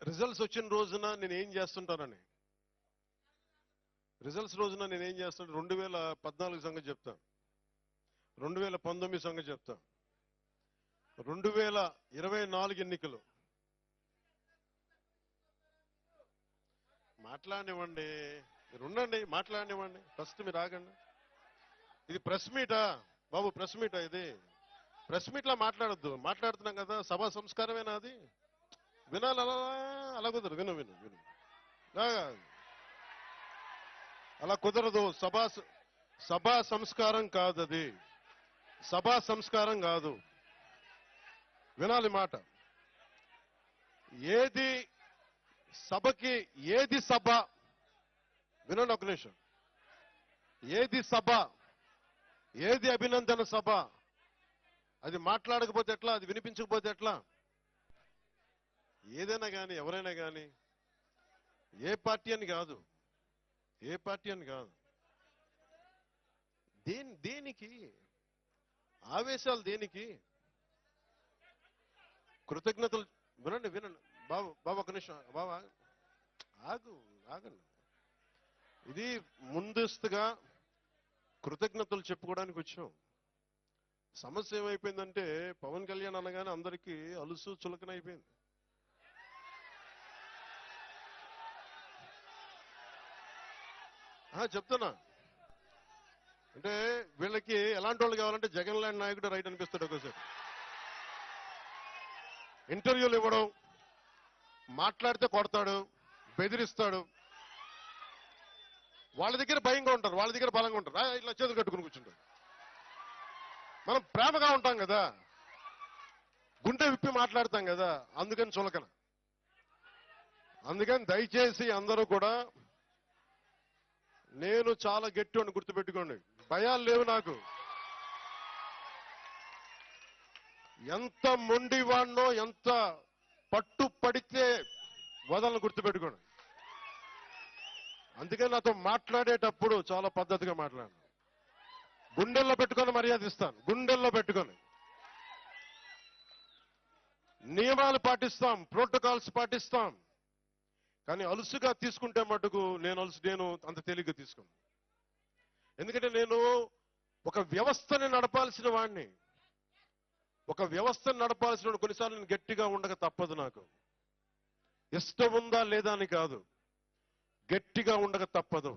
Results వచ్చిన రోజున నేను ఏం చేస్తుంటానని, రిజల్ట్స్ రోజున నేను ఏం చేస్తాను, 2014 సంగతి చెప్తాను, 2019 సంగతి చెప్తాను, 2024 ఎన్నికలు. మాట్లాడనివ్వండి, మీరు ఉండండి, మాట్లాడనివ్వండి. ఫస్ట్ మీరు ఆగండి. ఇది ప్రెస్ మీటా బాబు? ప్రెస్ మీటా ఇది? ప్రెస్ మీట్లా మాట్లాడొద్దు. మాట్లాడుతున్నాం కదా, సభా సంస్కారమేనా అది? వినాలి, అలా అలా కుదరదు. విను విను విను, అలా కుదరదు. సభా సంస్కారం కాదు అది, సభా సంస్కారం కాదు. వినాలి మాట. ఏది సభకి, ఏది సభ? వినండి ఒక నిమిషం. ఏది సభ, ఏది అభినందన సభ? అది మాట్లాడకపోతే ఎట్లా? అది వినిపించకపోతే ఎట్లా? ఏదైనా కానీ, ఎవరైనా కానీ, ఏ పార్టీ అని కాదు, ఏ పార్టీ అని కాదు, దేనికి ఆవేశాలు? దేనికి కృతజ్ఞతలు? వినండి వినండి బాబు, బాబు ఒక నిమిషం బాబా, ఆగండి. ఇది ముందస్తుగా కృతజ్ఞతలు చెప్పుకోవడానికి వచ్చాం. సమస్య ఏమైపోయిందంటే, పవన్ కళ్యాణ్ అనగానే అందరికీ అలుసు చులకన అయిపోయింది. చెప్తున్నా అంటే, వీళ్ళకి ఎలాంటి వాళ్ళు కావాలంటే జగన్ లాంటి నాయకుడు రైట్ అనిపిస్తాడు ఒకసారి. ఇంటర్వ్యూలు ఇవ్వడం, మాట్లాడితే కొడతాడు, బెదిరిస్తాడు. వాళ్ళ దగ్గర భయంగా ఉంటారు, వాళ్ళ దగ్గర బలంగా ఉంటారు. ఇట్లా చేతులు కట్టుకుని కూర్చుంటారు. మనం ప్రేమగా ఉంటాం కదా, గుండె విప్పి మాట్లాడతాం కదా, అందుకని చులకన. అందుకని దయచేసి అందరూ కూడా, నేను చాలా గట్టి అని గుర్తుపెట్టుకోండి. భయాలు లేవు నాకు. ఎంత మొండివాణ్ణో, ఎంత పట్టు పడితే వదలను గుర్తుపెట్టుకోండి. అందుకని నాతో మాట్లాడేటప్పుడు చాలా పద్ధతిగా మాట్లాడాను. గుండెల్లో పెట్టుకొని మర్యాద ఇస్తాను, గుండెల్లో పెట్టుకొని. నియమాలు పాటిస్తాం, ప్రోటోకాల్స్ పాటిస్తాం. కానీ అలుసుగా తీసుకుంటే మటుకు నేను అంత తేలిగ్గా తీసుకున్నాను. ఎందుకంటే నేను ఒక వ్యవస్థని నడపాల్సిన వాడిని. ఒక వ్యవస్థను నడపాల్సిన కొన్నిసార్లు నేను గట్టిగా ఉండక తప్పదు. నాకు ఇష్టం ఉందా లేదా అని కాదు, గట్టిగా ఉండక తప్పదు.